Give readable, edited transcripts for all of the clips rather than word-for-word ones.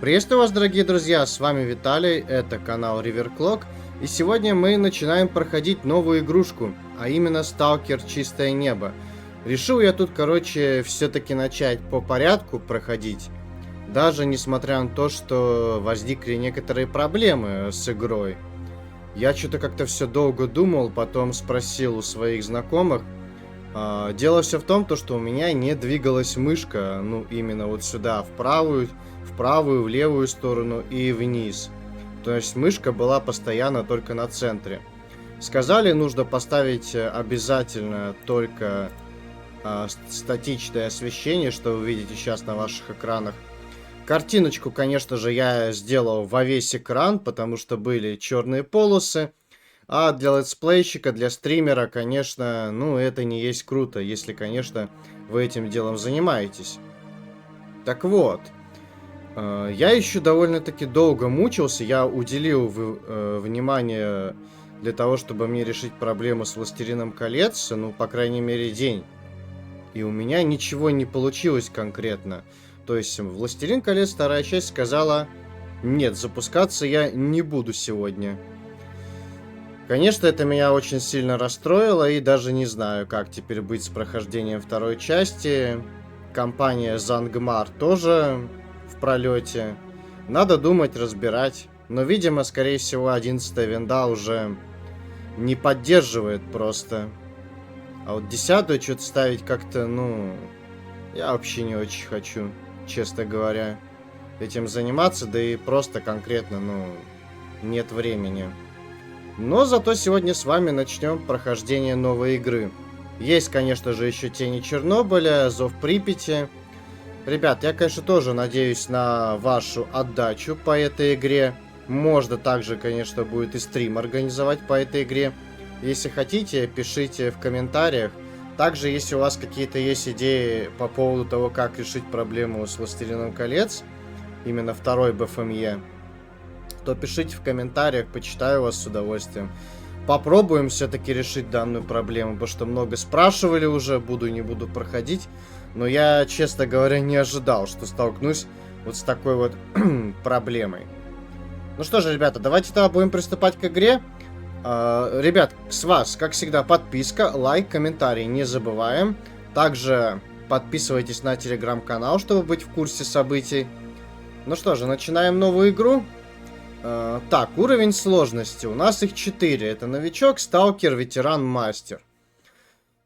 Приветствую вас, дорогие друзья, с вами Виталий, это канал Riverclock, и сегодня мы начинаем проходить новую игрушку, а именно Stalker Чистое Небо. Решил я тут, все-таки начать по порядку проходить, даже несмотря на то, что возникли некоторые проблемы с игрой. Я что-то как-то все долго думал, потом спросил у своих знакомых. Дело все в том, что у меня не двигалась мышка, ну именно вот сюда, в правую, в левую сторону и вниз. То есть мышка была постоянно только на центре. Сказали, нужно поставить обязательно только статичное освещение, что вы видите сейчас на ваших экранах. Картиночку, конечно же, я сделал во весь экран, потому что были черные полосы. А для летсплейщика, для стримера, конечно, ну это не есть круто, если, конечно, вы этим делом занимаетесь. Так вот, я еще довольно-таки долго мучился, я уделил внимание для того, чтобы мне решить проблему с Властелином колец, ну, по крайней мере, день. И у меня ничего не получилось конкретно. То есть, Властелин колец, вторая часть, сказала: нет, запускаться я не буду сегодня. Конечно, это меня очень сильно расстроило, и даже не знаю, как теперь быть с прохождением второй части. Компания Zangmar тоже в пролете. Надо думать, разбирать. Но, видимо, скорее всего, 11-я винда уже не поддерживает просто. А вот 10-ю что-то ставить как-то, ну... Я вообще не очень хочу, честно говоря, этим заниматься. Да и просто конкретно, ну, нет времени. Но зато сегодня с вами начнем прохождение новой игры. Есть, конечно же, еще Тени Чернобыля, Зов Припяти. Ребят, я, конечно, тоже надеюсь на вашу отдачу по этой игре. Можно также, конечно, будет и стрим организовать по этой игре. Если хотите, пишите в комментариях. Также, если у вас какие-то есть идеи по поводу того, как решить проблему с Властелином колец, именно второй БФМЕ, то пишите в комментариях, почитаю вас с удовольствием. Попробуем все-таки решить данную проблему, потому что много спрашивали уже, буду не буду проходить. Но я, честно говоря, не ожидал, что столкнусь вот с такой вот проблемой. Ну что же, ребята, давайте тогда будем приступать к игре. Ребят, с вас, как всегда, подписка, лайк, комментарий не забываем. Также подписывайтесь на телеграм-канал, чтобы быть в курсе событий. Ну что же, начинаем новую игру. Так, уровень сложности. У нас их 4. Это новичок, сталкер, ветеран, мастер.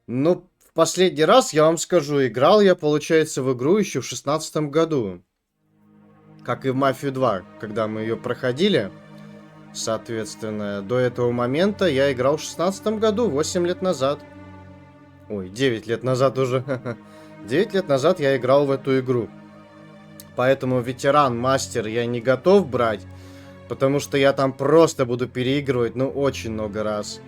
Ну, в последний раз, я вам скажу, играл я, получается, в игру еще в 16 году. Как и в Мафию 2, когда мы ее проходили. Соответственно, до этого момента я играл в 16 году, 8 лет назад. Ой, 9 лет назад уже. 9 лет назад я играл в эту игру. Поэтому ветеран, мастер я не готов брать. Потому что я там просто буду переигрывать, ну, очень много раз.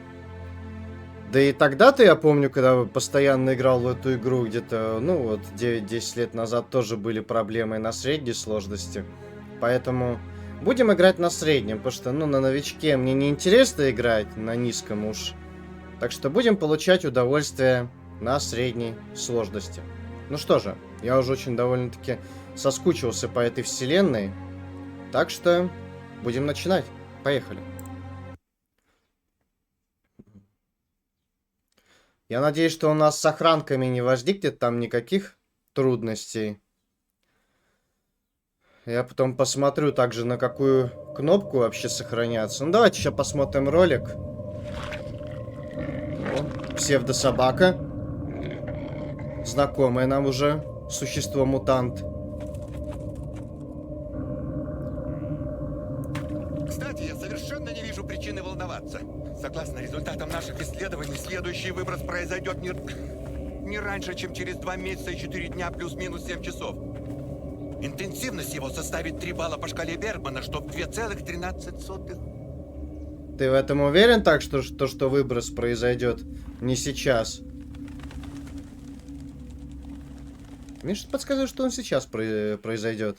Да и тогда-то я помню, когда постоянно играл в эту игру, где-то, ну, вот, 9-10 лет назад тоже были проблемы на средней сложности. Поэтому будем играть на среднем, потому что, ну, на новичке мне не интересно играть, на низком уж. Так что будем получать удовольствие на средней сложности. Ну что же, я уже очень довольно-таки соскучился по этой вселенной. Так что... будем начинать. Поехали. Я надеюсь, что у нас с охранками не возникнет там никаких трудностей. Я потом посмотрю также, на какую кнопку вообще сохраняться. Ну, давайте сейчас посмотрим ролик. О, псевдособака. Знакомое нам уже существо-мутант. Согласно результатам наших исследований, следующий выброс произойдет не раньше, чем через 2 месяца и 4 дня плюс-минус 7 часов. Интенсивность его составит 3 балла по шкале Бергмана, что в 2,13. Ты в этом уверен так, что выброс произойдет не сейчас? Мне что-то подсказывает, что он сейчас произойдет.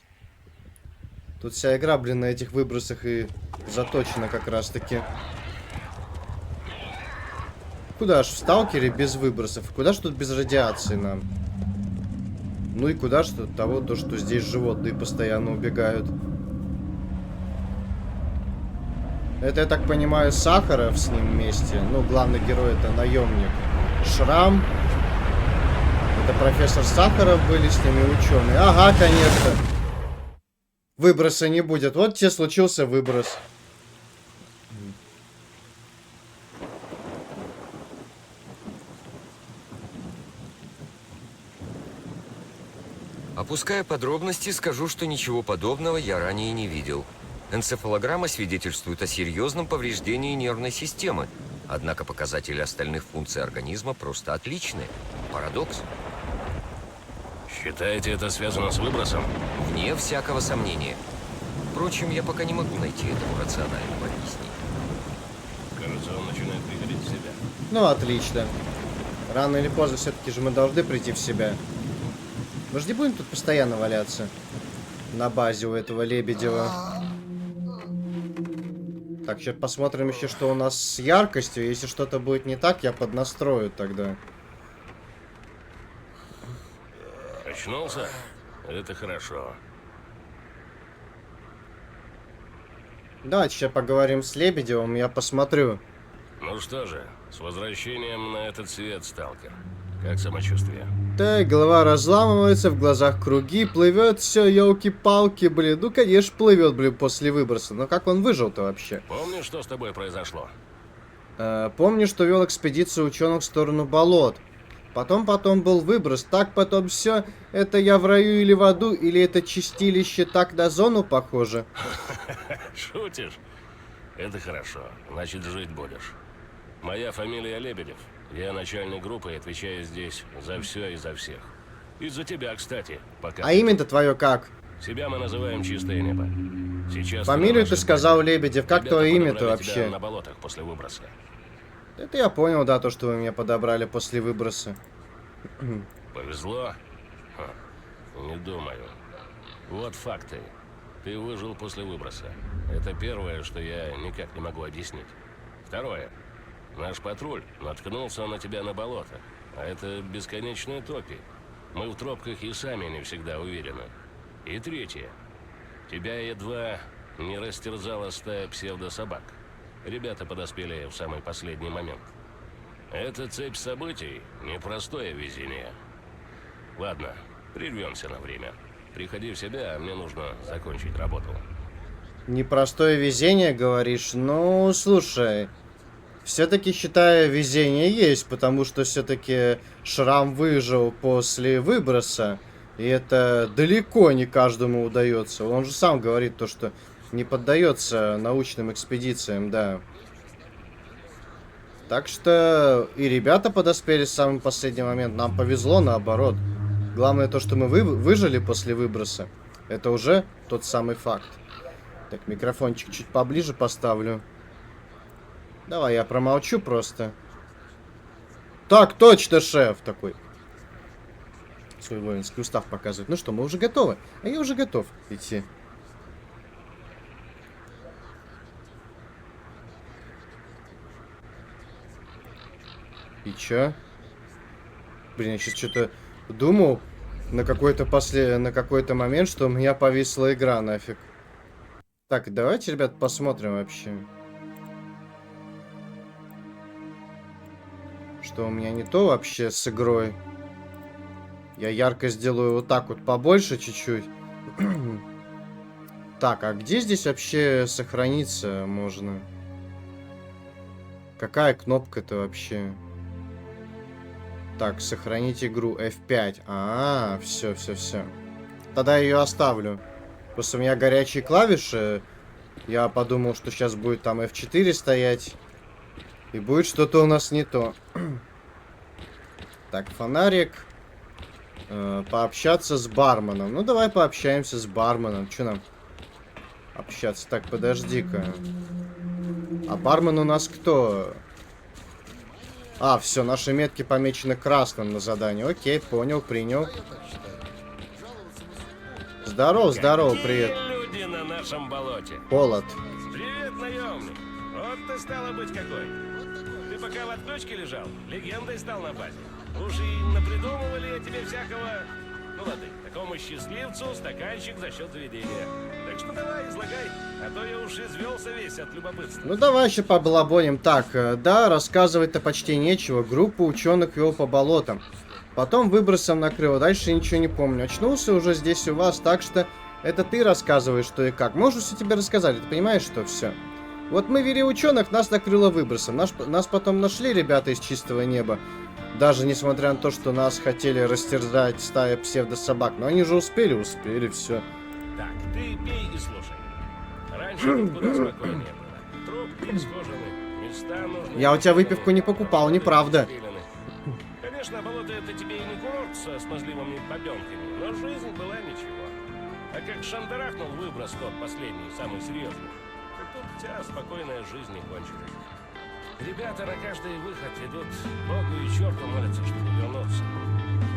Тут вся игра, блин, на этих выбросах и заточена как раз-таки. Куда ж в сталкере без выбросов? Куда ж тут без радиации нам? Ну и куда ж тут того, что здесь животные постоянно убегают. Это, я так понимаю, Сахаров с ним вместе. Ну, главный герой это наемник. Шрам. Это профессор Сахаров были с ними ученые. Ага, конечно. Выброса не будет. Вот тебе случился выброс. Опуская подробности, скажу, что ничего подобного я ранее не видел. Энцефалограмма свидетельствует о серьезном повреждении нервной системы. Однако показатели остальных функций организма просто отличны. Парадокс. Считаете, это связано с выбросом? Вне всякого сомнения. Впрочем, я пока не могу найти этому рационального объяснения. Кажется, он начинает приходить в себя. Ну, отлично. Рано или поздно все-таки же мы должны прийти в себя. Мы же не будем тут постоянно валяться. На базе у этого Лебедева. Так, сейчас посмотрим еще, что у нас с яркостью. Если что-то будет не так, я поднастрою тогда. Очнулся? Это хорошо. Давайте сейчас поговорим с Лебедевым, я посмотрю. Ну что же, с возвращением на этот свет, сталкер. Как самочувствие? Так, голова разламывается, в глазах круги, плывет все, елки-палки, блин. Ну, конечно, плывет, блин, после выброса. Но как он выжил-то вообще? Помнишь, что с тобой произошло? Помню, что вел экспедицию ученых в сторону болот. Потом был выброс. Так потом все. Это я в раю или в аду, или это чистилище так на зону похоже? Шутишь? Это хорошо. Значит, жить будешь. Моя фамилия Лебедев. Я начальник группы и отвечаю здесь за все и за всех. Из-за тебя, кстати. Пока. А имя-то твое как? Себя мы называем Чистое Небо. Сейчас Фамилию ты сказал, Лебедев. Как Ребята твое имя-то подобрали вообще? тебя на болотах после выброса. Это я понял, да, то, что вы меня подобрали после выброса. Повезло? Ха, не думаю. Вот факты. Ты выжил после выброса. Это первое, что я никак не могу объяснить. Второе. Наш патруль наткнулся на тебя на болотах. А это бесконечные топи. Мы в тропках и сами не всегда уверены. И третье. Тебя едва не растерзала стая псевдособак. Ребята подоспели в самый последний момент. Эта цепь событий – непростое везение. Ладно, прервемся на время. Приходи в себя, а мне нужно закончить работу. Непростое везение, говоришь? Ну, слушай, все-таки считаю, везение есть, потому что все-таки Шрам выжил после выброса, и это далеко не каждому удается. Он же сам говорит то, что не поддается научным экспедициям, да. Так что и ребята подоспели в самый последний момент. Нам повезло, наоборот. Главное то, что мы выжили после выброса. Это уже тот самый факт. Так, микрофончик чуть поближе поставлю. Давай, я промолчу просто. Так, точно, шеф! Такой. Свой воинский устав показывает. Ну что, мы уже готовы? А я уже готов идти. И чё? Блин, я сейчас что-то думал на какой-то момент, что у меня повисла игра нафиг. Так, давайте, ребят, посмотрим вообще. Что у меня не то вообще с игрой. Я ярко сделаю вот так вот побольше чуть-чуть. Так, а где здесь вообще сохраниться можно? Какая кнопка-то вообще? Так, сохранить игру F5. Все. Тогда я ее оставлю. Просто у меня горячие клавиши. Я подумал, что сейчас будет там F4 стоять. И будет что-то у нас не то. Так, фонарик. Пообщаться с барменом. Ну, давай пообщаемся с барменом. Че нам общаться? Так, подожди-ка. А бармен у нас кто? А, все, наши метки помечены красным на задании. Окей, понял, принял. Здорово, привет. Люди на нашем болоте. Холод. Привет, наемник. Вот ты стало быть какой. Ты пока в отключке лежал, легендой стал на базе. Уж и напридумывали я тебе всякого... Ну ладно, такому счастливцу стаканчик за счет заведения. Так что давай, излагай, а то я уж извелся весь от любопытства. Ну давай еще побалабоним. Так, да, рассказывать-то почти нечего. Группа ученых вел по болотам. Потом выбросом накрыло, дальше ничего не помню. Очнулся уже здесь у вас, так что это ты рассказываешь, что и как. Можешь все тебе рассказать, ты понимаешь, что все. Вот мы вели ученых, нас накрыло выбросом. Нас потом нашли ребята из чистого неба. Даже несмотря на то, что нас хотели растерзать стая псевдособак. Но они же успели, все. Так, ты пей и слушай. Раньше тут куда спокойнее было. Трубки схожены, места нужны. Я у тебя выпивку не покупал, неправда. Конечно, болото это тебе и не курорт со смазливыми бабенками, но жизнь была ничего. А как шандарахнул выброс тот последний, самый серьезный, так тут вся спокойная жизнь не кончилась. Ребята на каждый выход идут Богу и черту молятся, чтобы вернуться.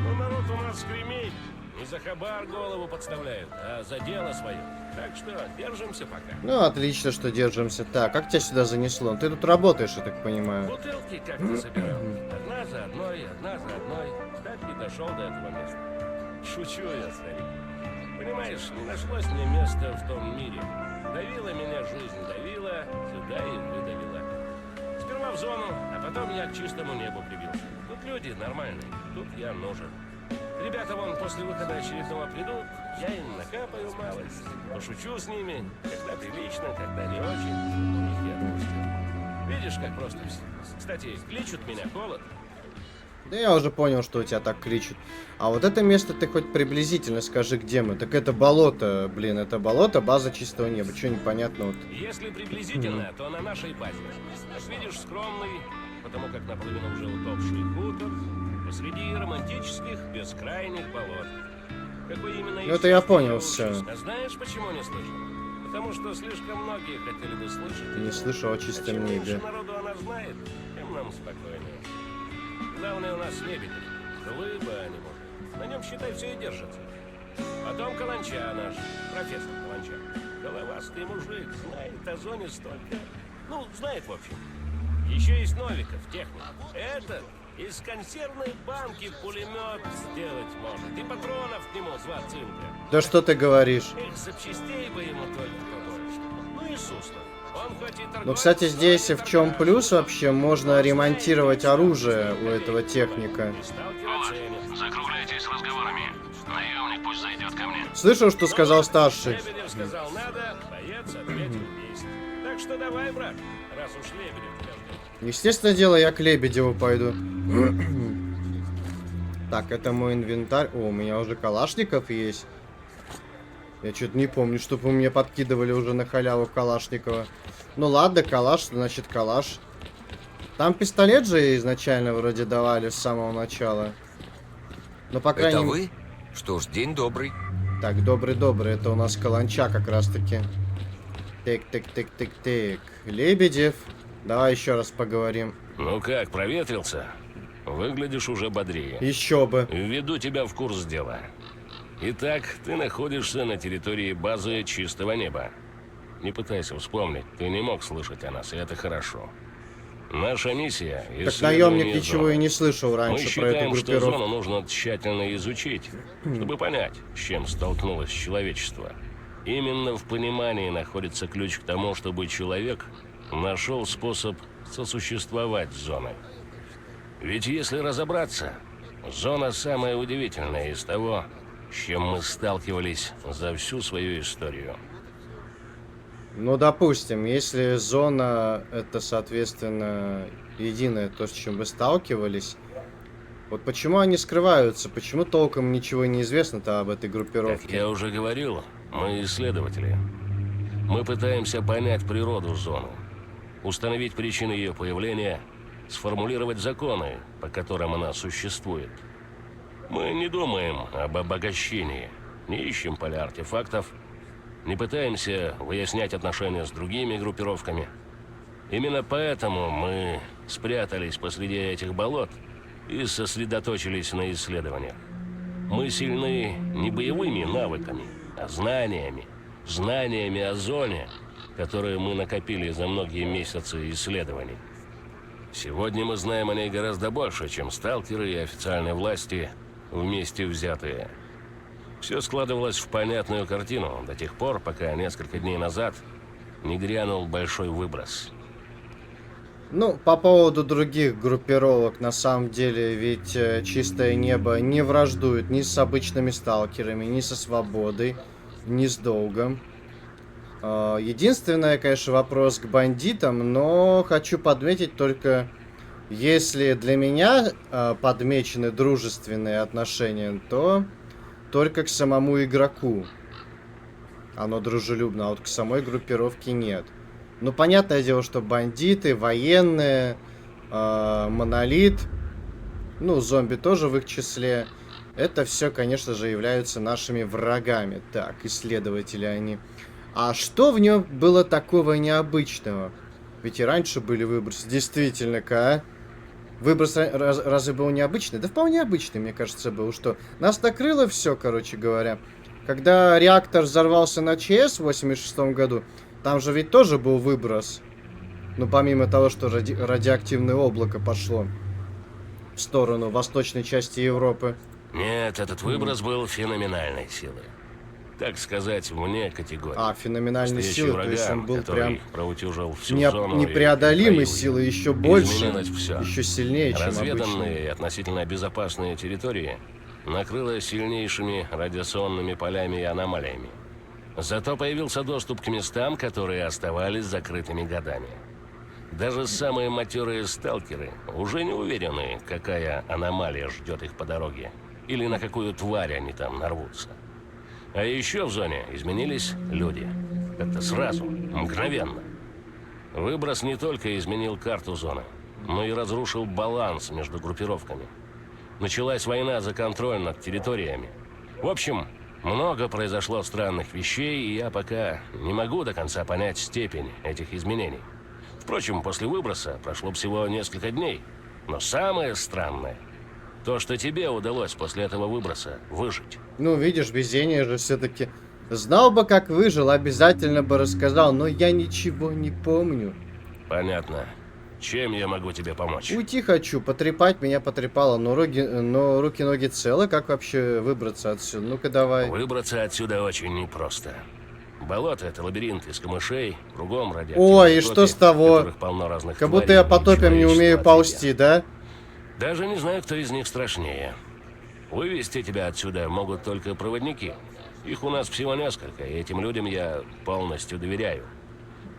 Но народ у нас кремень. Не за хабар голову подставляют, а за дело свое. Так что держимся пока. Ну, отлично, что держимся. Так, как тебя сюда занесло? Ты тут работаешь, я так понимаю. Бутылки как-то собирал. Одна за одной. Так и дошел до этого места. Шучу я, старик. Понимаешь, не нашлось мне места в том мире. Давила меня жизнь, давила, сюда и выдавила. Сперва в зону, а потом я к чистому небу прибился. Тут люди нормальные, тут я нужен. Ребята вон после выхода очередного придут, я им накапаю малость, пошучу с ними, когда прилично, когда не очень, их я отпустил. Видишь, как просто все. Кстати, кличут меня Холод. Да я уже понял, что у тебя так кричат. А вот это место ты хоть приблизительно скажи, где мы. Так это болото, блин, это болото, база чистого неба. Че непонятно вот. Если приблизительно, то на нашей базе. Как видишь, скромный, потому как наполовину уже утопший хутор, посреди романтических бескрайних болот. Какой именно Ну это я понял все. А знаешь, почему не слышал? Потому что слишком многие хотели бы слышать. Не слышал о чистом небе. Чем народу она знает, тем нам спокойнее. Главное у нас Лебедев. Глыба, а не может. На нем, считай, все и держится. Потом Каланча наш, профессор Каланча. Головастый мужик, знает о зоне столько. Ну, знает, в общем. Еще есть Новиков, техник. Этот из консервной банки пулемет сделать может. И патронов к нему 2 цинка. Да что ты говоришь? Эх, запчастей бы ему только побольше. Ну и Суслов. Он хоть и торговец, Ну, кстати, здесь но и в чем торгаш. плюс вообще, можно ремонтировать оружие у этого техника. И сталкера ценят. Закругляйтесь с разговорами. Наемник пусть зайдет ко мне. Слышал, что сказал старший? Лебедев сказал надо, боец ответил есть. Так что давай, брат, раз уж Лебедев тебя ждет. Естественное дело, я к Лебедеву пойду. Так, это мой инвентарь. О, у меня уже Калашников есть. Я что-то не помню, чтобы вы мне подкидывали уже на халяву Калашникова. Ну ладно, калаш, значит калаш. Там пистолет же изначально вроде давали с самого начала. Ну, по крайней Это мере... вы? Что ж, день добрый. Так, добрый-добрый, это у нас Каланча как раз-таки. Тык-тык-тык-тык-тык. Лебедев. Давай еще раз поговорим. Ну как, проветрился? Выглядишь уже бодрее. Еще бы. Введу тебя в курс дела. Итак, ты находишься на территории базы чистого неба. Не пытайся вспомнить, ты не мог слышать о нас, и это хорошо. Наша миссия — Так наемник исследование ничего зоны. и не слышал Мы раньше про эту считаем, что группировку. зону нужно тщательно изучить, чтобы понять, с чем столкнулось человечество. Именно в понимании находится ключ к тому, чтобы человек нашел способ сосуществовать с зоной. Ведь если разобраться, зона самая удивительная из того, с чем мы сталкивались за всю свою историю. Ну, допустим, если зона это, соответственно, единое то, с чем вы сталкивались, вот почему они скрываются, почему толком ничего не известно-то об этой Как группировке? я уже говорил, мы исследователи. Мы пытаемся понять природу зоны, установить причины ее появления, сформулировать законы, по которым она существует. Мы не думаем об обогащении, не ищем поля артефактов, не пытаемся выяснять отношения с другими группировками. Именно поэтому мы спрятались посреди этих болот и сосредоточились на исследованиях. Мы сильны не боевыми навыками, а знаниями. Знаниями о зоне, которые мы накопили за многие месяцы исследований. Сегодня мы знаем о ней гораздо больше, чем сталкеры и официальные власти вместе взятые. Все складывалось в понятную картину до тех пор, пока несколько дней назад не грянул большой выброс. Ну, по поводу других группировок, на самом деле, ведь Чистое Небо не враждует ни с обычными сталкерами, ни со Свободой, ни с Долгом. Единственное, конечно, вопрос к бандитам, но хочу подметить только, если для меня подмечены дружественные отношения, то только к самому игроку оно дружелюбно, а вот к самой группировке нет. Ну, понятное дело, что бандиты, военные, монолит, ну, зомби тоже в их числе, это все, конечно же, являются нашими врагами. Так, исследователи они. А что в нем было такого необычного? Ведь и раньше были выбросы. Действительно-ка, а? Выброс разве был необычный? Да вполне обычный, мне кажется, был. Что нас накрыло все, короче говоря. Когда реактор взорвался на ЧС в 86 году, там же ведь тоже был выброс. Ну, помимо того, что радиоактивное облако пошло в сторону восточной части Европы. Нет, этот выброс был феноменальной силы. Так сказать, вне категории. А, феноменальной силы, то есть он был прям проутюжил всю зону непреодолимой силы, еще больше, все. еще сильнее, чем разведанные и обычно. относительно безопасные территории накрыло сильнейшими радиационными полями и аномалиями. Зато появился доступ к местам, которые оставались закрытыми годами. Даже самые матерые сталкеры уже не уверены, какая аномалия ждет их по дороге, или на какую тварь они там нарвутся. А еще в зоне изменились люди. Как-то сразу, мгновенно. Выброс не только изменил карту зоны, но и разрушил баланс между группировками. Началась война за контроль над территориями. В общем, много произошло странных вещей, и я пока не могу до конца понять степень этих изменений. Впрочем, после выброса прошло всего несколько дней. Но самое странное – то, что тебе удалось после этого выброса выжить. Ну, видишь, везение же все-таки. Знал бы, как выжил, обязательно бы рассказал, но я ничего не помню. Понятно. Чем я могу тебе помочь? Уйти хочу, потрепать меня потрепало, но руки-ноги целы, как вообще выбраться отсюда? Ну-ка давай. Выбраться отсюда очень непросто. Болото — это лабиринт из камышей, кругом радиоактивные Ой, и топи, что с того? в которых полно разных Как будто тварей, я по топям не умею человечество ползти, от да? тебя. Даже не знаю, кто из них страшнее. Вывести тебя отсюда могут только проводники. Их у нас всего несколько, и этим людям я полностью доверяю.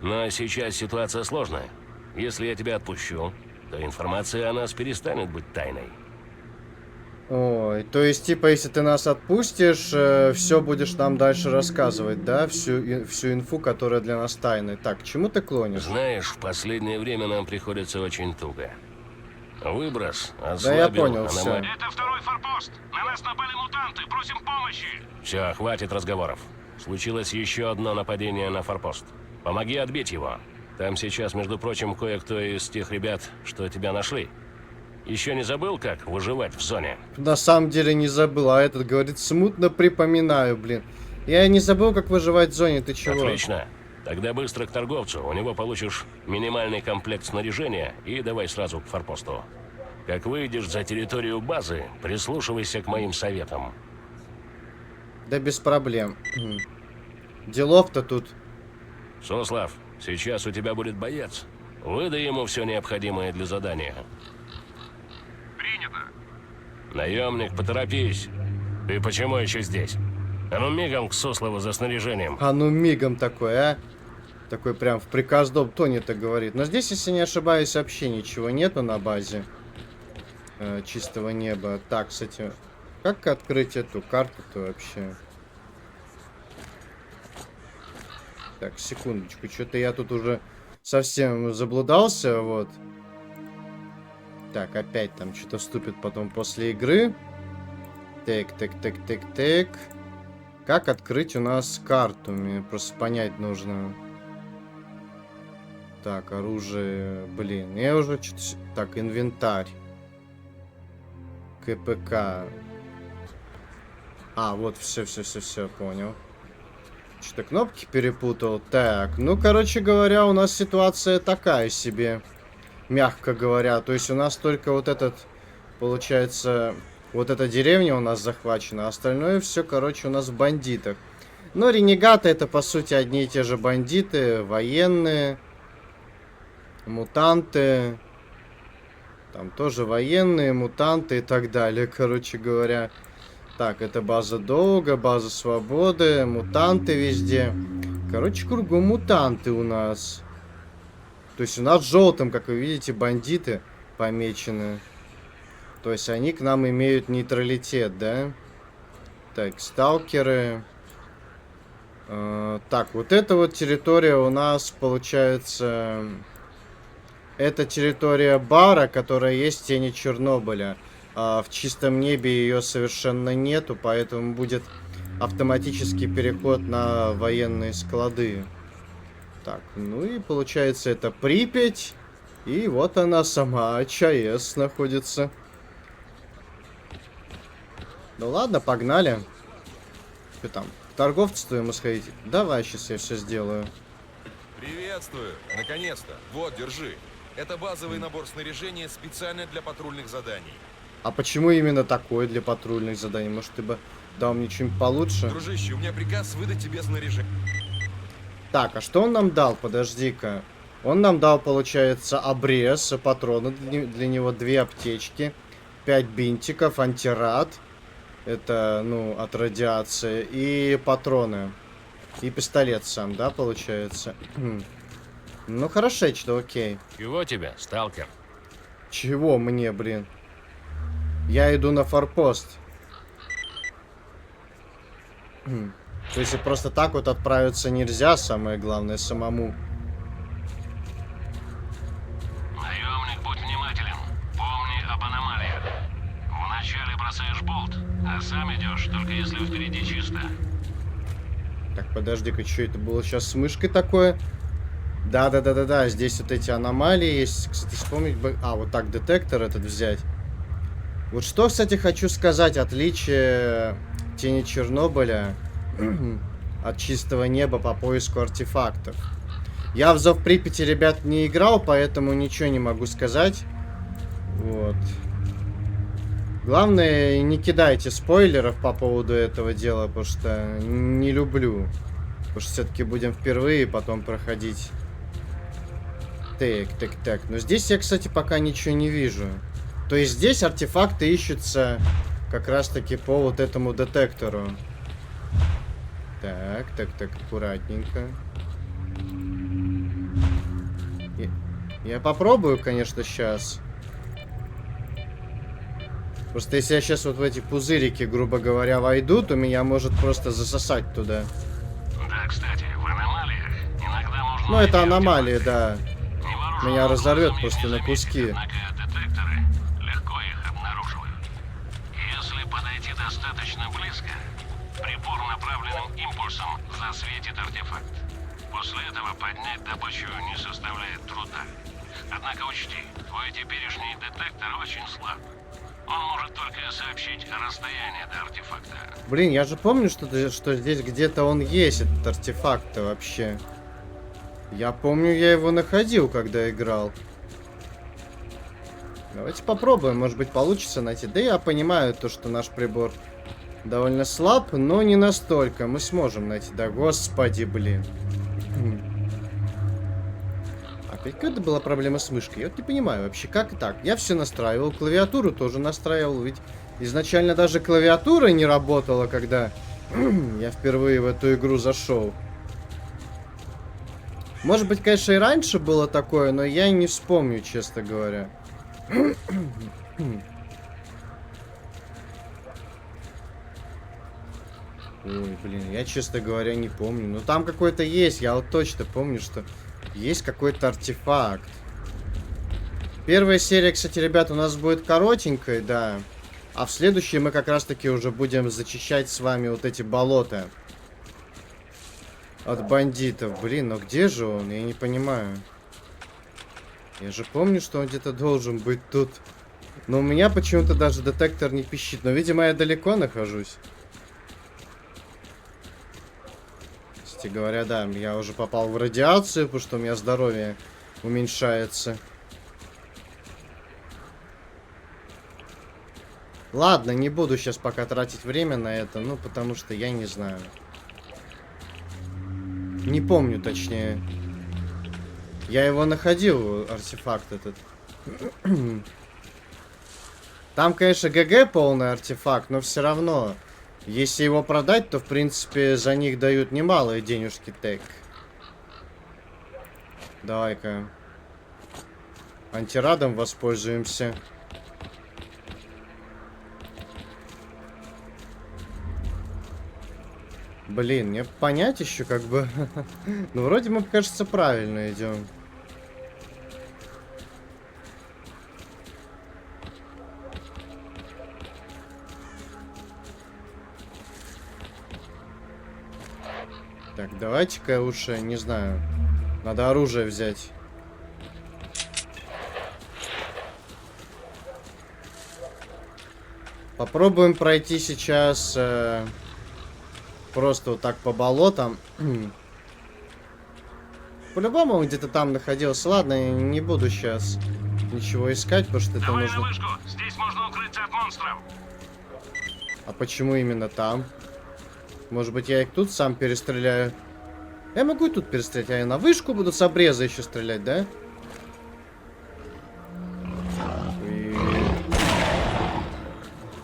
Но сейчас ситуация сложная. Если я тебя отпущу, то информация о нас перестанет быть тайной. Ой, то есть, типа, если ты нас отпустишь, все будешь нам дальше рассказывать, да? Всю инфу, которая для нас тайной. Так, к чему ты клонишь? Знаешь, в последнее время нам приходится очень туго. Выброс Да ослабил я понял, все. аномалию. Это второй форпост. На нас напали мутанты. Просим помощи. Все, хватит разговоров. Случилось еще одно нападение на форпост. Помоги отбить его. Там сейчас, между прочим, кое-кто из тех ребят, что тебя нашли. Еще не забыл, как выживать в зоне? На самом деле не забыл, а этот говорит, смутно припоминаю, блин. Я не забыл, как выживать в зоне, ты чего? Отлично. Тогда быстро к торговцу. У него получишь минимальный комплект снаряжения и давай сразу к форпосту. Как выйдешь за территорию базы, прислушивайся к моим советам. Да без проблем. Делов-то тут. Суслав, сейчас у тебя будет боец. Выдай ему все необходимое для задания. Принято. Наемник, поторопись. Ты почему еще здесь? А ну мигом к Суслову за снаряжением. А ну мигом такой, а? Такой прям в приказном тоне так говорит. Но здесь, если не ошибаюсь, вообще ничего нету на базе Чистого Неба. Так, кстати, как открыть эту карту-то вообще? Так, секундочку, что-то я тут уже совсем заблудался, вот. Так, опять там что-то вступит потом после игры. Так. Как открыть у нас карту? Мне просто понять нужно. Так, оружие, блин, я уже что-то... Так, инвентарь. КПК. А, вот, все, понял. Что-то кнопки перепутал. Так, ну, короче говоря, у нас ситуация такая себе. Мягко говоря. То есть у нас только вот этот, получается, Вот эта деревня у нас захвачена, а остальное все, короче, у нас в бандитах. Но ренегаты это, по сути, одни и те же бандиты, военные, мутанты. Там тоже военные, мутанты и так далее, короче говоря. Так, это база Долга, база Свободы, мутанты везде. Короче, кругом мутанты у нас. То есть у нас желтым, как вы видите, бандиты помечены. То есть они к нам имеют нейтралитет, да? Так, сталкеры. Так, вот эта вот территория у нас получается... Это территория бара, которая есть в тени Чернобыля. В чистом небе ее совершенно нету, поэтому будет автоматический переход на военные склады. Так, ну и получается это Припять. И вот она сама, ЧАЭС находится. Ну ладно, погнали. Что там? К торговцу твоему сходить? Давай, сейчас я все сделаю. Приветствую! Наконец-то! Вот, держи. Это базовый набор снаряжения специально для патрульных заданий. А почему именно такой для патрульных заданий? Может, ты бы дал мне что-нибудь получше? Дружище, у меня приказ выдать тебе снаряжение. Так, а что он нам дал? Подожди-ка. Он нам дал, получается, обрез, патроны для него, 2 аптечки, 5 бинтиков, антирад. Это, ну, от радиации. И патроны. И пистолет сам, да, получается? Ну, хорошечно, окей. Чего тебе, сталкер? Чего мне, блин? Я иду на форпост. То есть просто так вот отправиться нельзя, самое главное, самому. Наемник, будь внимателен. Помни об аномалиях. Вначале бросаешь болт, а сам идешь, только если впереди чисто. Так, подожди-ка, что это было сейчас с мышкой такое? Да, здесь вот эти аномалии есть. Кстати, вспомнить бы... А, вот так детектор этот взять. Вот что, кстати, хочу сказать. Отличие тени Чернобыля от чистого неба по поиску артефактов. Я в Зов Припяти, ребят, не играл, поэтому ничего не могу сказать. Вот. Главное, не кидайте спойлеров по поводу этого дела, потому что не люблю. Потому что все-таки будем впервые потом проходить. Так. Но здесь я, кстати, пока ничего не вижу. То есть здесь артефакты ищутся как раз-таки по вот этому детектору. Так, аккуратненько. Я попробую, конечно, сейчас. Просто если я сейчас вот в эти пузырики, грубо говоря, войду, то меня может просто засосать туда. Да, кстати, в аномалиях иногда можно... Ну, это аномалии, да. Невооруженным Меня разорвет глазом просто их на не куски. заметить, однако детекторы легко их обнаруживают. Если подойти достаточно близко, прибор направленным импульсом засветит артефакт. После этого поднять добычу не составляет труда. Однако учти, твой теперешний детектор очень слаб. Он может только сообщить расстояние до артефакта. Блин, я же помню, что здесь где-то он есть, этот артефакт-то вообще. Я помню, я его находил, когда играл. Давайте попробуем, может быть, получится найти. Да я понимаю то, что наш прибор довольно слаб, но не настолько. Мы сможем найти. Да господи, блин. Опять какая-то была проблема с мышкой. Я вот не понимаю вообще, как и так. Я все настраивал, клавиатуру тоже настраивал. Ведь изначально даже клавиатура не работала, когда я впервые в эту игру зашел. Может быть, конечно, и раньше было такое, но я не вспомню, честно говоря. Ой, блин, я, честно говоря, не помню. Но там какой-то есть, я вот точно помню, что есть какой-то артефакт. Первая серия, кстати, ребят, у нас будет коротенькая, да. А в следующей мы как раз-таки уже будем зачищать с вами вот эти болота. От бандитов. Блин, но где же он? Я не понимаю. Я же помню, что он где-то должен быть тут. Но у меня почему-то даже детектор не пищит. Но, видимо, я далеко нахожусь. Кстати говоря, да, я уже попал в радиацию, потому что у меня здоровье уменьшается. Ладно, не буду сейчас пока тратить время на это, ну, потому что я не знаю. Не помню, точнее. Я его находил, артефакт этот. Там, конечно, ГГ полный артефакт, но все равно, если его продать, то, в принципе, за них дают немалые денежки тег. Давай-ка. Антирадом воспользуемся. Блин, мне понять еще как бы. Ну, вроде мы, кажется, правильно идем. Так, давайте-ка лучше, не знаю. Надо оружие взять. Попробуем пройти сейчас просто вот так по болотам. По-любому он где-то там находился. Ладно, я не буду сейчас ничего искать, потому что это Давай нужно... на вышку. Здесь можно укрыться от монстров. А почему именно там? Может быть, я их тут сам перестреляю? Я могу и тут перестрелять, а я на вышку буду с обреза еще стрелять, да? И...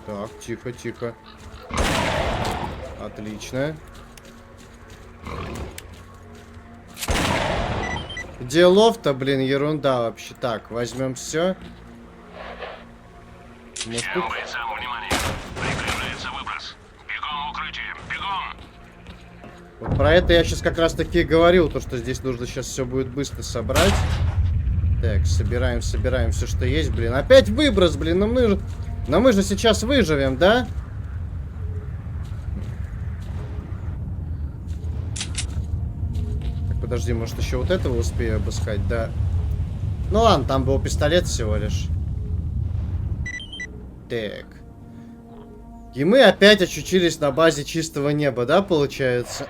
Так, тихо, тихо. Отлично. Делов-то, блин, ерунда вообще. Так, возьмем все. Всем бойцам внимание. Приближается выброс. Бегом в укрытие. Бегом. Вот про это я сейчас как раз таки и говорил, то что здесь нужно сейчас все будет быстро собрать. Так, собираем все, что есть, блин. Опять выброс, блин, но мы же сейчас выживем, да? Так, подожди, может еще вот этого успею обыскать, да? Ну ладно, там был пистолет всего лишь. Так. И мы опять очутились на базе чистого неба, да, получается?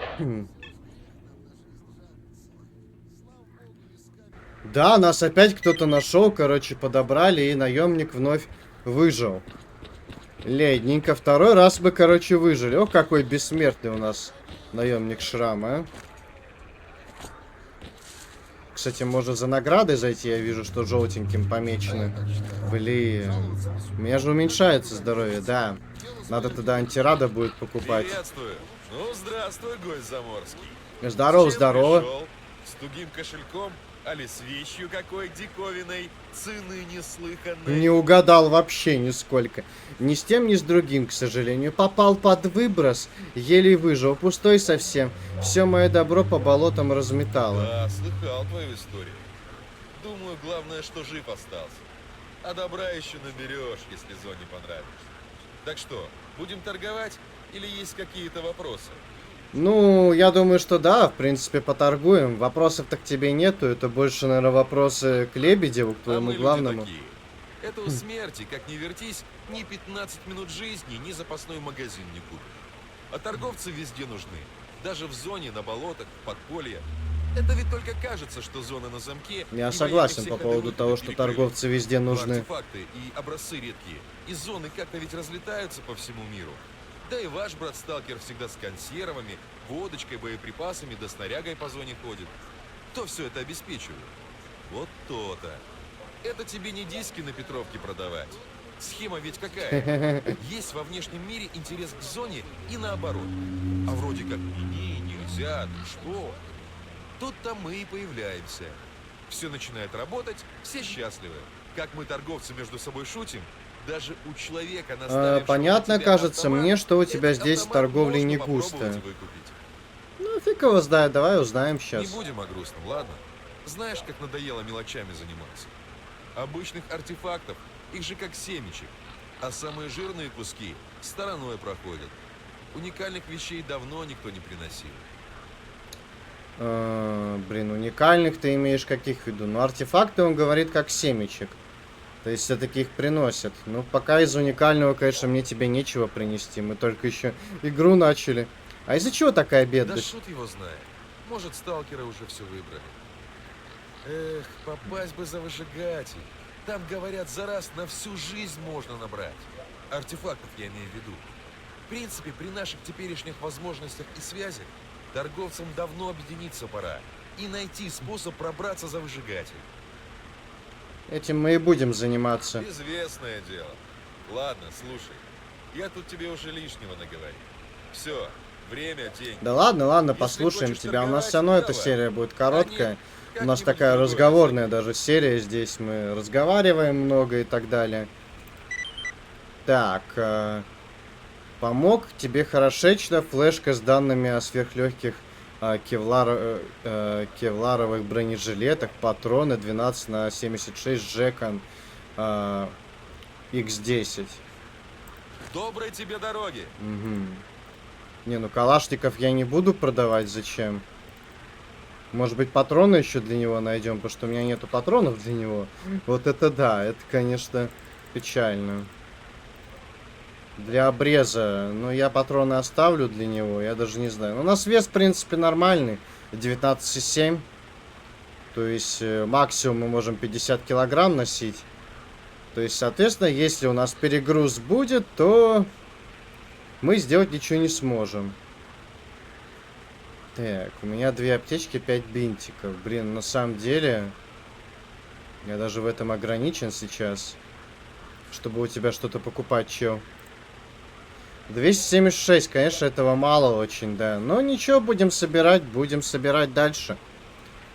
Да, нас опять кто-то нашел, короче, подобрали, и наемник вновь выжил. Ледненько. Второй раз мы, короче, выжили. О, какой бессмертный у нас наемник Шрама, а. Кстати, может за наградой зайти, я вижу, что желтеньким помечено. Блин. У меня же уменьшается здоровье, да. Надо тогда антирада будет покупать. Приветствую. Ну, здравствуй, гость заморский. Здорово, Зачем здорово. пришел? С тугим кошельком? Али с вещью какой диковиной? Цены неслыханной? Не угадал вообще нисколько. Ни с тем, ни с другим, к сожалению. Попал под выброс, еле выжил. Пустой совсем. Все мое добро по болотам разметало. Да, слыхал твою историю. Думаю, главное, что жив остался. А добра еще наберешь, если зоне понравишься. Так что, будем торговать или есть какие-то вопросы? Ну, я думаю, что да, в принципе, поторгуем. Вопросов-то к тебе нету. Это больше, наверное, вопросы к Лебедеву, к А твоему мы люди главному. такие. Это у смерти, как ни вертись, ни 15 минут жизни, ни запасной магазин не купишь. А торговцы везде нужны. Даже в зоне, на болотах, в подполье. Это ведь только кажется, что зона на замке. Я и согласен вояки по все поводу ходовые того, что перекрыли. торговцы везде Но нужны. артефакты и образцы редкие. И зоны как-то ведь разлетаются по всему миру. Да и ваш брат-сталкер всегда с консервами, водочкой, боеприпасами да снарягой по зоне ходит. Кто все это обеспечивает? Вот то-то. Это тебе не диски на Петровке продавать. Схема ведь какая? Есть во внешнем мире интерес к зоне и наоборот. А вроде как не, нельзя, ты что? Тут-то мы и появляемся. Все начинает работать, все счастливы. Как мы, торговцы, между собой шутим, даже у человека наставившего Понятно, на тебя кажется автомат, мне, что у тебя этот здесь автомат торговли можно не попробовать густо. выкупить. Ну, фиг его знает, давай узнаем Не сейчас. будем о грустном, ладно? Знаешь, как надоело мелочами заниматься? Обычных артефактов, их же как семечек. А самые жирные куски стороной проходят. Уникальных вещей давно никто не приносил. Блин, уникальных ты имеешь каких в виду? Ну, артефакты, он говорит, как семечек. То есть все-таки их приносят. Ну, пока из уникального, конечно, мне тебе нечего принести. Мы только еще игру начали. А из-за чего такая Да бедность? шут его знает. Может, сталкеры уже все выбрали. Эх, попасть бы за выжигатель. Там, говорят, за раз на всю жизнь можно набрать. Артефактов я имею в виду. В принципе, при наших теперешних возможностях и связях торговцам давно объединиться пора и найти способ пробраться за выжигатель. Этим мы и будем заниматься. Известное дело. Ладно, слушай. Я тут тебе уже лишнего наговорил. Все, время, деньги. Да ладно, ладно, Если послушаем хочешь тебя. У нас торговать, все равно эта давай. серия будет короткая. Как У нас как-нибудь такая другой разговорная раз. даже серия. Здесь мы разговариваем много и так далее. Так, помог тебе хорошечно флешка с данными о сверхлегких кевларовых бронежилетах, патроны 12х76 Жекон X10. Доброй тебе дороги. Мгм. Не, ну калашников я не буду продавать, зачем? Может быть, патроны еще для него найдем, потому что у меня нету патронов для него. Вот это да, это, конечно, печально. Для обреза, ну я патроны оставлю для него, я даже не знаю. Ну, у нас вес, в принципе, нормальный, 19,7. То есть максимум мы можем 50 килограмм носить. То есть, соответственно, если у нас перегруз будет, то мы сделать ничего не сможем. Так, у меня 2 аптечки, 5 бинтиков. Блин, на самом деле, я даже в этом ограничен сейчас, чтобы у тебя что-то покупать, чел. 276, конечно, этого мало очень, да. Но ничего, будем собирать дальше.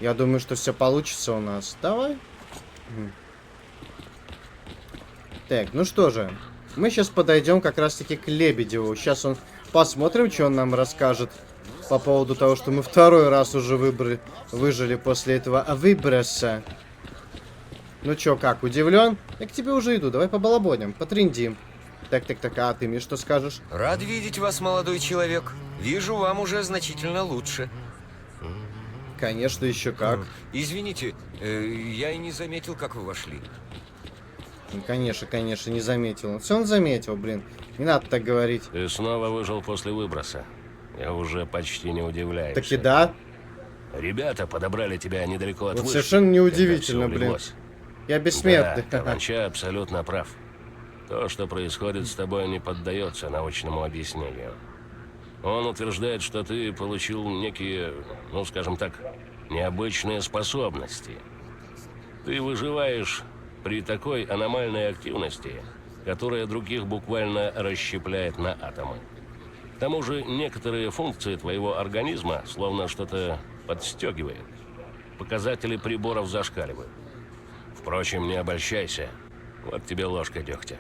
Я думаю, что все получится у нас. Давай. Так, ну что же. Мы сейчас подойдем как раз-таки к Лебедеву. Сейчас посмотрим, что он нам расскажет по поводу того, что мы второй раз уже выжили после этого выброса. Ну чё, как, удивлен? Я к тебе уже иду, давай побалабоним, потрындим. Так, а ты мне что скажешь? Рад видеть вас, молодой человек. Вижу, вам уже значительно лучше. Конечно, еще как. Извините, я и не заметил, как вы вошли. Ну, конечно, не заметил. Все он заметил, блин. Не надо так говорить. Ты снова выжил после выброса. Я уже почти не удивляюсь. Так и да. Ребята подобрали тебя недалеко от Вот вышки, совершенно неудивительно, когда всё блин. улеглось. Я бессмертный. Да, Каланча абсолютно прав. То, что происходит с тобой, не поддается научному объяснению. Он утверждает, что ты получил некие, ну, скажем так, необычные способности. Ты выживаешь при такой аномальной активности, которая других буквально расщепляет на атомы. К тому же некоторые функции твоего организма словно что-то подстегивает. Показатели приборов зашкаливают. Впрочем, не обольщайся. Вот тебе ложка дегтя.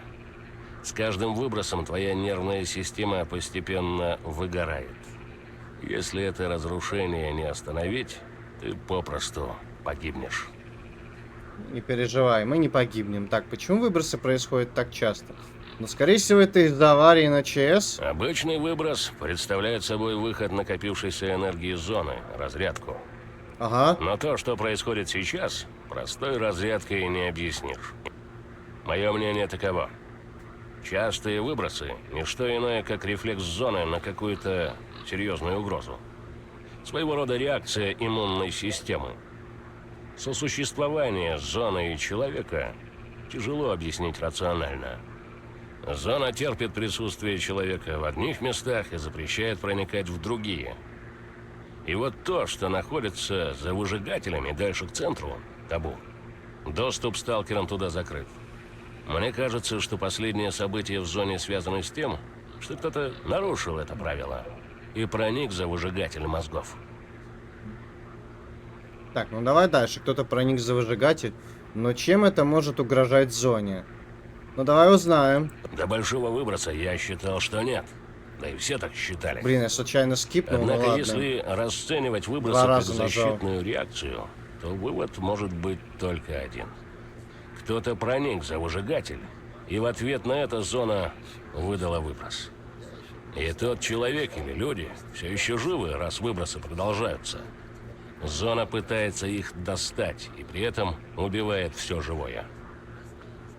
С каждым выбросом твоя нервная система постепенно выгорает. Если это разрушение не остановить, ты попросту погибнешь. Не переживай, мы не погибнем. Так, почему выбросы происходят так часто? Ну, скорее всего, это из-за аварии на ЧС. Обычный выброс представляет собой выход накопившейся энергии из зоны, разрядку. Ага. Но то, что происходит сейчас, простой разрядкой не объяснишь. Мое мнение таково. Частые выбросы – не что иное, как рефлекс зоны на какую-то серьезную угрозу. Своего рода реакция иммунной системы. Сосуществование зоны и человека тяжело объяснить рационально. Зона терпит присутствие человека в одних местах и запрещает проникать в другие. И вот то, что находится за выжигателями дальше к центру – табу. Доступ сталкерам туда закрыт. Мне кажется, что последние события в зоне связаны с тем, что кто-то нарушил это правило и проник за выжигатель мозгов. Так, ну давай дальше. Кто-то проник за выжигатель. Но чем это может угрожать зоне? Ну давай узнаем. До большого выброса я считал, что нет. Да и все так считали. Блин, я случайно скипнул, ну Однако, ладно. если расценивать Два выбросы как раза нажал. защитную реакцию, то вывод может быть только один. Кто-то проник за выжигатель, и в ответ на это зона выдала выброс. И тот человек или люди все еще живы, раз выбросы продолжаются. Зона пытается их достать, и при этом убивает все живое.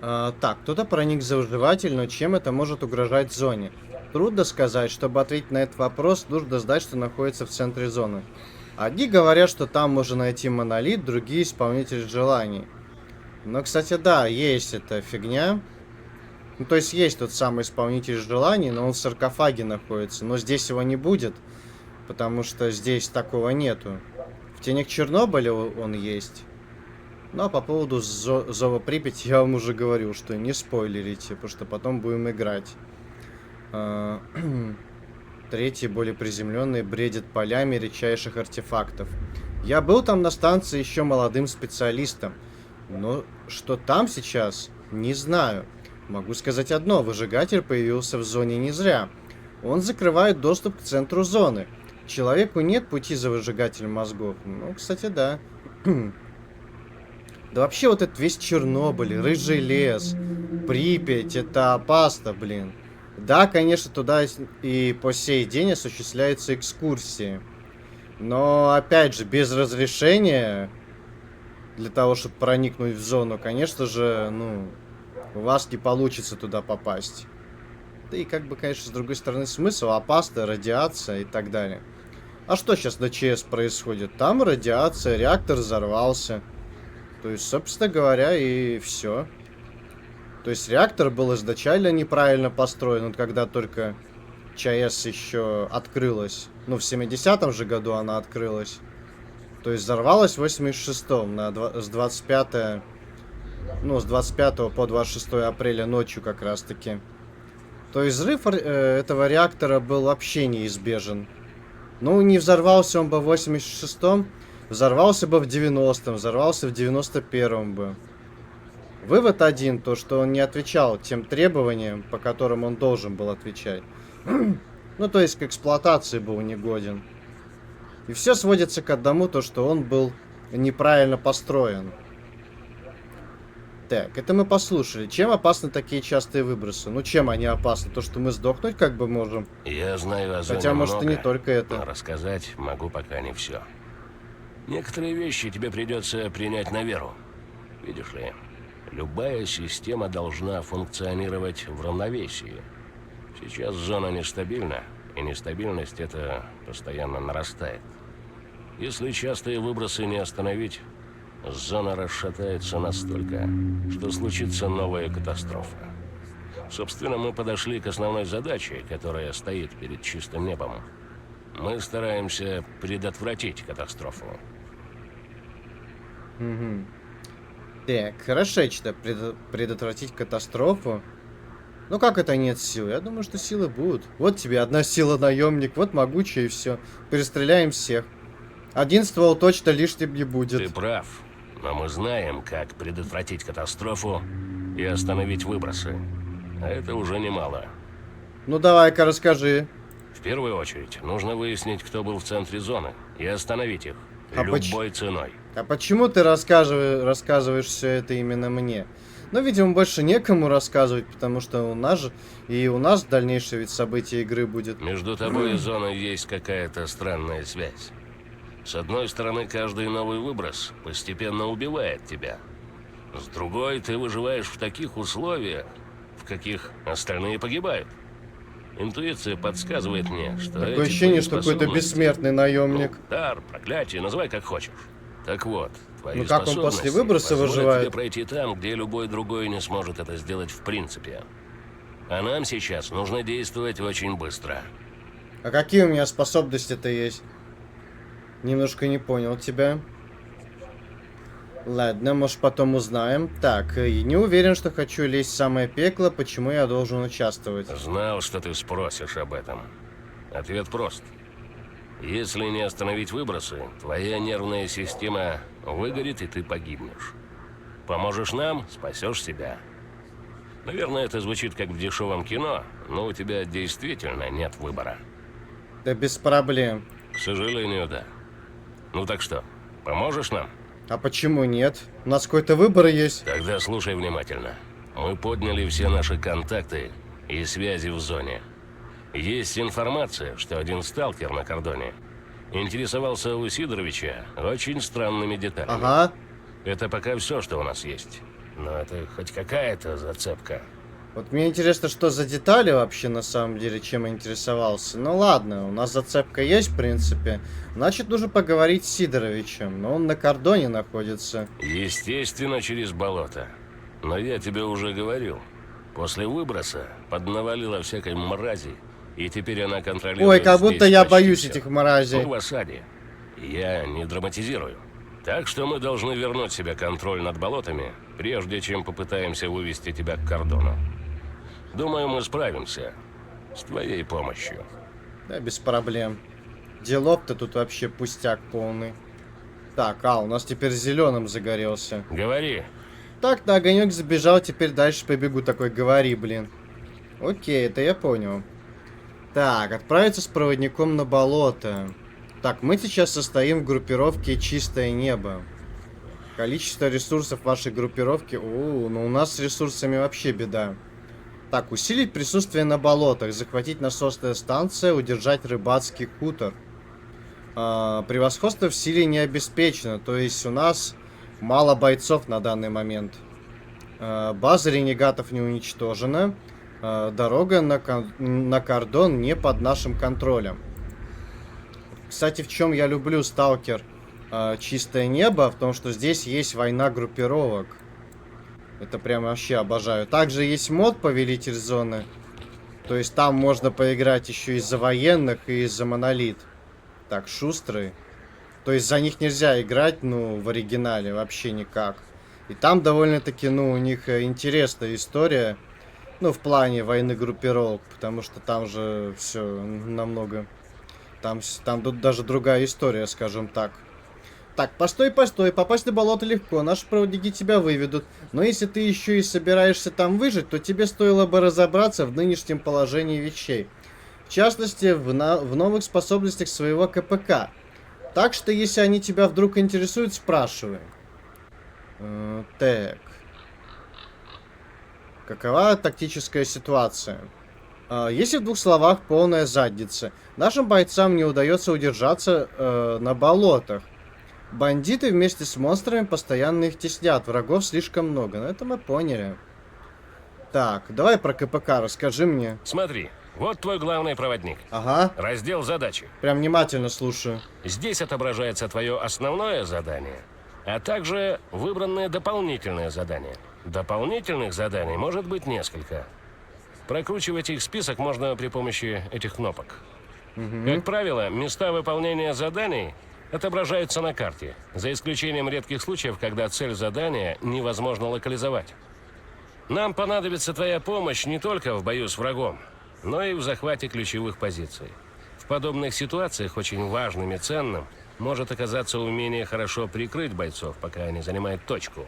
Так, кто-то проник за выживатель, но чем это может угрожать зоне? Трудно сказать. Чтобы ответить на этот вопрос, нужно знать, что находится в центре зоны. Одни говорят, что там можно найти монолит, другие — исполнитель желаний. Но, кстати, да, есть эта фигня. Ну, то есть тот самый исполнитель желаний, но он в саркофаге находится. Но здесь его не будет, потому что здесь такого нету. В тенях Чернобыля он есть. Ну, а по поводу Зова Припяти я вам уже говорил, что не спойлерите, потому что потом будем играть. Третий, более приземленный, бредит полями редчайших артефактов. Я был там на станции еще молодым специалистом, но что там сейчас, не знаю. Могу сказать одно, выжигатель появился в зоне не зря. Он закрывает доступ к центру зоны. Человеку нет пути за выжигателем мозгов. Ну, кстати, да. Да вообще вот этот весь Чернобыль, Рыжий лес, Припять, это опасно, блин. Да, конечно, туда и по сей день осуществляются экскурсии. Но, опять же, без разрешения, для того, чтобы проникнуть в зону, конечно же, ну, у вас не получится туда попасть. Да и как бы, конечно, с другой стороны, смысл, опасно, радиация и так далее. А что сейчас на ЧС происходит? Там радиация, реактор взорвался. То есть, собственно говоря, и все. То есть реактор был изначально неправильно построен, вот когда только ЧАЭС еще открылась. Ну, в 70-м же году она открылась. То есть взорвалась в 86-м, с 25 по 26 апреля ночью как раз таки. То есть взрыв этого реактора был вообще неизбежен. Ну, не взорвался он бы в 86-м, взорвался бы в 90-м, взорвался в 91-м бы. Вывод один, то что он не отвечал тем требованиям, по которым он должен был отвечать. Ну, то есть к эксплуатации был негоден. И все сводится к одному, то что он был неправильно построен. Так, это мы послушали. Чем опасны такие частые выбросы? Ну, чем они опасны? То, что мы сдохнуть как бы можем? Я знаю о зоне Хотя, может, и много, не только это. но рассказать могу пока не все. Некоторые вещи тебе придется принять на веру. Видишь ли, любая система должна функционировать в равновесии. Сейчас зона нестабильна, и нестабильность это постоянно нарастает. Если частые выбросы не остановить, зона расшатается настолько, что случится новая катастрофа. Собственно, мы подошли к основной задаче, которая стоит перед чистым небом. Мы стараемся предотвратить катастрофу. Угу. Так, хорошечно предотвратить катастрофу. Ну как это нет сил? Я думаю, что силы будут. Вот тебе одна сила наемник, вот могучая и все. Перестреляем всех. Один ствол точно лишним не будет. Ты прав, но мы знаем, как предотвратить катастрофу и остановить выбросы. А это уже немало. Ну давай-ка расскажи. В первую очередь, нужно выяснить, кто был в центре зоны, и остановить их. А Любой ценой. А почему ты рассказываешь все это именно мне? Ну, видимо, больше некому рассказывать, потому что у нас же и у нас дальнейшее ведь событие игры будет. Между тобой и зоной есть какая-то странная связь. С одной стороны, каждый новый выброс постепенно убивает тебя. С другой, ты выживаешь в таких условиях, в каких остальные погибают. Интуиция подсказывает мне, что Такое ощущение, что какой-то бессмертный наемник. Ну, дар, проклятие, называй как хочешь. Так вот, твои Ну как он способности после выброса позволят выживает? тебе пройти там, где любой другой не сможет это сделать в принципе. А нам сейчас нужно действовать очень быстро. А какие у меня способности-то есть? Немножко не понял тебя. Ладно, может потом узнаем. Так, не уверен, что хочу лезть в самое пекло, почему я должен участвовать. Знал, что ты спросишь об этом. Ответ прост. Если не остановить выбросы, твоя нервная система выгорит, и ты погибнешь. Поможешь нам, спасешь себя. Наверное, это звучит как в дешевом кино, но у тебя действительно нет выбора. Да без проблем. К сожалению, да. Ну так что, поможешь нам? А почему нет? У нас какой-то выбор есть. Тогда слушай внимательно. Мы подняли все наши контакты и связи в зоне. Есть информация, что один сталкер на кордоне интересовался у Сидоровича очень странными деталями. Ага. Это пока все, что у нас есть. Но это хоть какая-то зацепка. Вот мне интересно, что за детали вообще на самом деле, чем я интересовался. Ну ладно, у нас зацепка есть, в принципе. Значит, нужно поговорить с Сидоровичем, но он на кордоне находится. Естественно, через болото. Но я тебе уже говорил. После выброса поднавалила всякой мрази, и теперь она контролирует Ой, как будто здесь я почти боюсь всё. этих мразей. Мы в осаде. Я не драматизирую. Так что мы должны вернуть себе контроль над болотами, прежде чем попытаемся вывести тебя к кордону. Думаю, мы справимся с твоей помощью. Да, без проблем. Делов-то тут вообще пустяк полный. Так, у нас теперь зеленым загорелся. Говори. Так, на огонек забежал, теперь дальше побегу. Такой, говори, блин. Окей, это я понял. Так, отправиться с проводником на болото. Так, мы сейчас состоим в группировке «Чистое небо». Количество ресурсов вашей группировки... ну у нас с ресурсами вообще беда. Так, усилить присутствие на болотах, захватить насосная станция, удержать рыбацкий хутор. Превосходство в силе не обеспечено, то есть у нас мало бойцов на данный момент. База ренегатов не уничтожена. Дорога на кордон не под нашим контролем. Кстати, в чем я люблю Сталкер Чистое небо, в том, что здесь есть война группировок. Это прям вообще обожаю. Также есть мод Повелитель Зоны. То есть там можно поиграть еще из-за военных и из-за монолит. Так, шустрые. То есть за них нельзя играть, ну, в оригинале вообще никак. И там довольно-таки, ну, у них интересная история. Ну, в плане войны группировок. Потому что там же все намного... Там тут даже другая история, скажем так. Так, постой, попасть на болото легко, наши проводники тебя выведут. Но если ты еще и собираешься там выжить, то тебе стоило бы разобраться в нынешнем положении вещей. В частности, в новых способностях своего КПК. Так что, если они тебя вдруг интересуют, спрашивай. Так. Какова тактическая ситуация? Если в двух словах, полная задница. Нашим бойцам не удается удержаться на болотах. Бандиты вместе с монстрами постоянно их теснят. Врагов слишком много. Ну, это мы поняли. Так, давай про КПК расскажи мне. Смотри, вот твой главный проводник. Ага, Раздел задачи. прям внимательно слушаю. Здесь отображается твое основное задание, а также выбранное дополнительное задание. Дополнительных заданий может быть несколько. Прокручивать их список можно при помощи этих кнопок. Как правило, места выполнения заданий отображаются на карте, за исключением редких случаев, когда цель задания невозможно локализовать. Нам понадобится твоя помощь не только в бою с врагом, но и в захвате ключевых позиций. В подобных ситуациях очень важным и ценным может оказаться умение хорошо прикрыть бойцов, пока они занимают точку.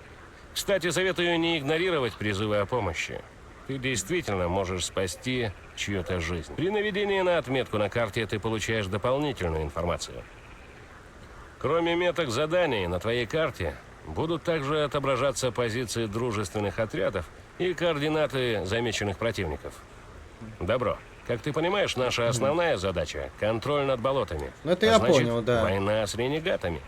Кстати, советую не игнорировать призывы о помощи. Ты действительно можешь спасти чью-то жизнь. При наведении на отметку на карте ты получаешь дополнительную информацию. Кроме меток заданий, на твоей карте будут также отображаться позиции дружественных отрядов и координаты замеченных противников. Добро. Как ты понимаешь, наша основная задача – контроль над болотами. Ну, это я понял, да. Война с ренегатами.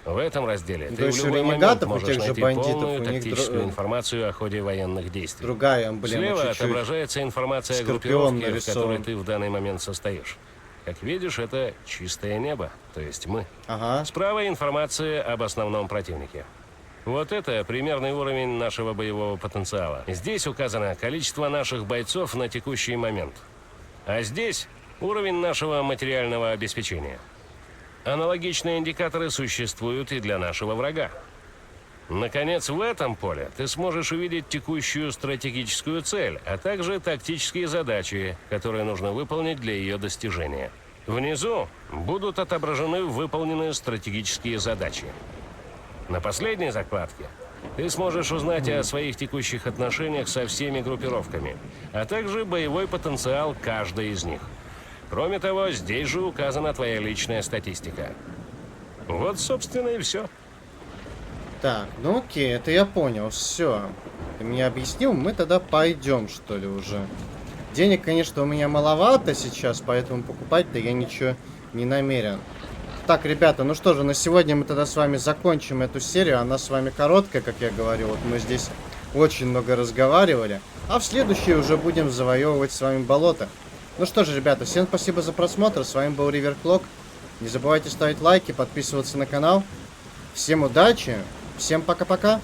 В этом разделе То ты в есть у любой момент ренегатов, у можешь тех же найти бандитов, полную у них тактическую информацию о ходе военных действий. Другая эмблема Слева чуть-чуть. отображается информация о Скорпион группировке, в нарисован. которой ты в данный момент состоишь. Как видишь, это чистое небо, то есть мы. Ага. Справа информация об основном противнике. Вот это примерный уровень нашего боевого потенциала. Здесь указано количество наших бойцов на текущий момент. А здесь уровень нашего материального обеспечения. Аналогичные индикаторы существуют и для нашего врага. Наконец, в этом поле ты сможешь увидеть текущую стратегическую цель, а также тактические задачи, которые нужно выполнить для ее достижения. Внизу будут отображены выполненные стратегические задачи. На последней закладке ты сможешь узнать о своих текущих отношениях со всеми группировками, а также боевой потенциал каждой из них. Кроме того, здесь же указана твоя личная статистика. Вот, собственно, и все. Так, ну окей, это я понял, все. Ты мне объяснил, мы тогда пойдем, что ли, уже. Денег, конечно, у меня маловато сейчас, поэтому покупать-то я ничего не намерен. Так, ребята, ну что же, на сегодня мы тогда с вами закончим эту серию. Она с вами короткая, как я говорил. Вот мы здесь очень много разговаривали. А в следующей уже будем завоевывать с вами болото. Ну что же, ребята, всем спасибо за просмотр. С вами был Риверклок. Не забывайте ставить лайки, подписываться на канал. Всем удачи, всем пока-пока.